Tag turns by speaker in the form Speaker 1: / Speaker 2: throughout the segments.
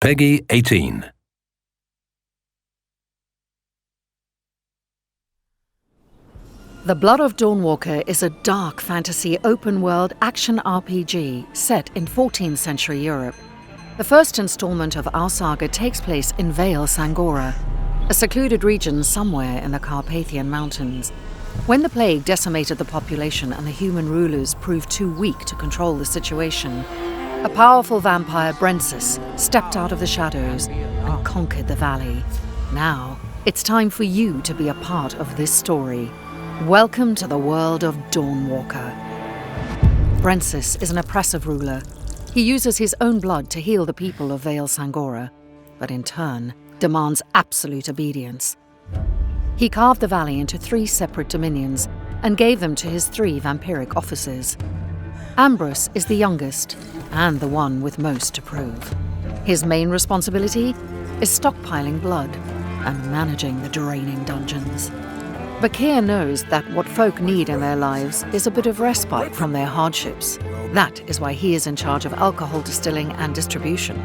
Speaker 1: Peggy 18.
Speaker 2: The Blood of Dawnwalker is a dark fantasy open-world action RPG set in 14th century Europe. The first installment of our saga takes place in Vale Sangora, a secluded region somewhere in the Carpathian Mountains. When the plague decimated the population and the human rulers proved too weak to control the situation, a powerful vampire, Brensis, stepped out of the shadows and conquered the valley. Now, it's time for you to be a part of this story. Welcome to the world of Dawnwalker. Brensis is an oppressive ruler. He uses his own blood to heal the people of Vale Sangora, but in turn demands absolute obedience. He carved the valley into 3 separate dominions and gave them to his 3 vampiric officers. Ambrose is the youngest and the one with most to prove. His main responsibility is stockpiling blood and managing the draining dungeons. Bakir knows that what folk need in their lives is a bit of respite from their hardships. That is why he is in charge of alcohol distilling and distribution.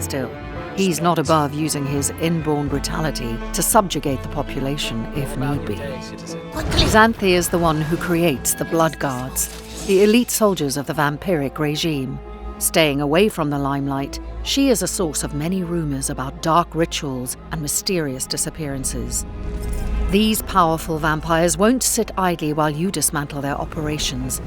Speaker 2: Still, he's not above using his inborn brutality to subjugate the population if need be. Xanthi is the one who creates the Blood Guards, the elite soldiers of the vampiric regime. Staying away from the limelight, she is a source of many rumors about dark rituals and mysterious disappearances. These powerful vampires won't sit idly while you dismantle their operations.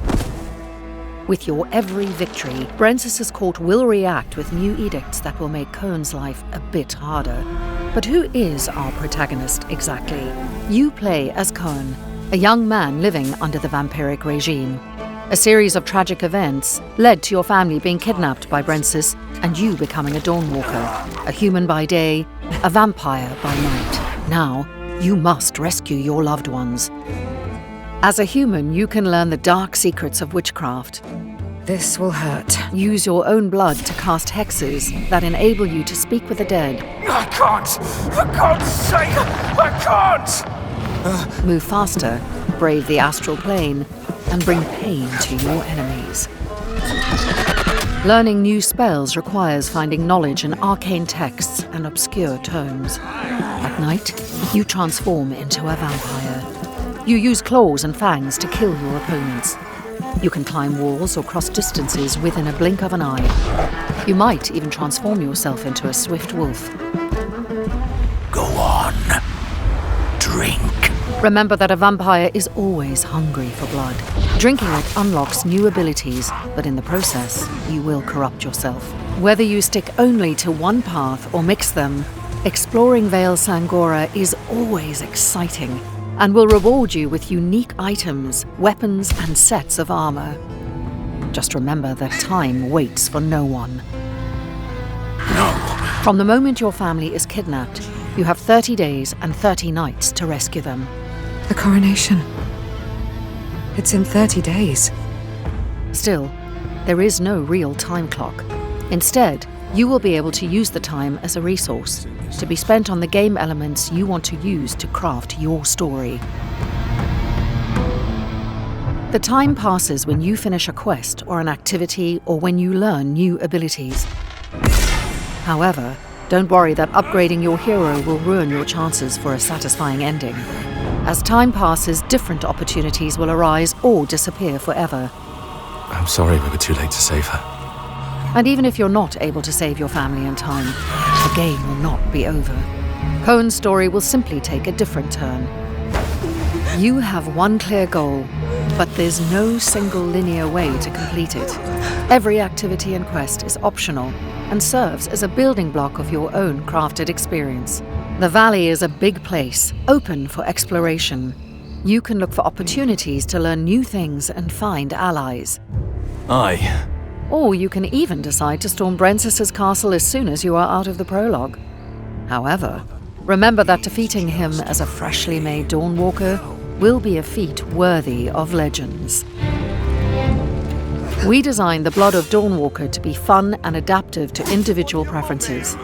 Speaker 2: With your every victory, Brensis' court will react with new edicts that will make Cohn's life a bit harder. But who is our protagonist exactly? You play as Cohn, a young man living under the vampiric regime. A series of tragic events led to your family being kidnapped by Brensis and you becoming a Dawnwalker, a human by day, a vampire by night. Now, you must rescue your loved ones. As a human, you can learn the dark secrets of witchcraft.
Speaker 3: This will hurt.
Speaker 2: Use your own blood to cast hexes that enable you to speak with the dead.
Speaker 4: I can't! For God's sake, I can't!
Speaker 2: Move faster, brave the astral plane, and bring pain to your enemies. Learning new spells requires finding knowledge in arcane texts and obscure tomes. At night, you transform into a vampire. You use claws and fangs to kill your opponents. You can climb walls or cross distances within a blink of an eye. You might even transform yourself into a swift wolf.
Speaker 4: Go on. Drink.
Speaker 2: Remember that a vampire is always hungry for blood. Drinking it unlocks new abilities, but in the process, you will corrupt yourself. Whether you stick only to one path or mix them, exploring Vale Sangora is always exciting and will reward you with unique items, weapons, and sets of armor. Just remember that time waits for no one.
Speaker 4: No.
Speaker 2: From the moment your family is kidnapped, you have 30 days and 30 nights to rescue them.
Speaker 3: The coronation. It's in 30 days.
Speaker 2: Still, there is no real time clock. Instead, you will be able to use the time as a resource, to be spent on the game elements you want to use to craft your story. The time passes when you finish a quest or an activity or when you learn new abilities. However, don't worry that upgrading your hero will ruin your chances for a satisfying ending. As time passes, different opportunities will arise or disappear forever.
Speaker 1: I'm sorry we were too late to save her.
Speaker 2: And even if you're not able to save your family in time, the game will not be over. Cohen's story will simply take a different turn. You have one clear goal, but there's no single linear way to complete it. Every activity and quest is optional and serves as a building block of your own crafted experience. The valley is a big place, open for exploration. You can look for opportunities to learn new things and find allies.
Speaker 1: Aye.
Speaker 2: Or you can even decide to storm Brensis' castle as soon as you are out of the prologue. However, remember that defeating him as a freshly made Dawnwalker will be a feat worthy of legends. We designed the Blood of Dawnwalker to be fun and adaptive to individual preferences.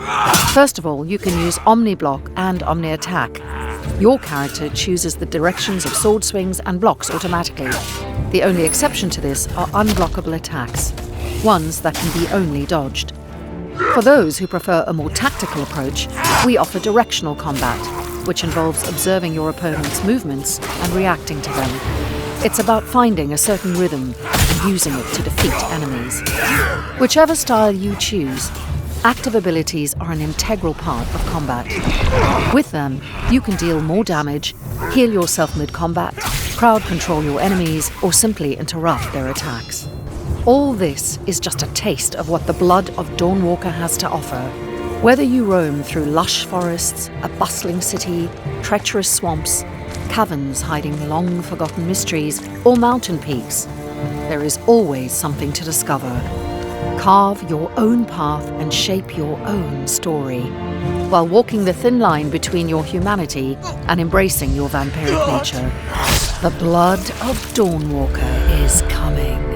Speaker 2: First of all, you can use Omni-Block and Omni-Attack. Your character chooses the directions of sword swings and blocks automatically. The only exception to this are unblockable attacks, ones that can be only dodged. For those who prefer a more tactical approach, we offer directional combat, which involves observing your opponent's movements and reacting to them. It's about finding a certain rhythm and using it to defeat enemies. Whichever style you choose, active abilities are an integral part of combat. With them, you can deal more damage, heal yourself mid-combat, crowd control your enemies, or simply interrupt their attacks. All this is just a taste of what the Blood of Dawnwalker has to offer. Whether you roam through lush forests, a bustling city, treacherous swamps, caverns hiding long-forgotten mysteries, or mountain peaks, there is always something to discover. Carve your own path and shape your own story, while walking the thin line between your humanity and embracing your vampiric nature. The Blood of Dawnwalker is coming.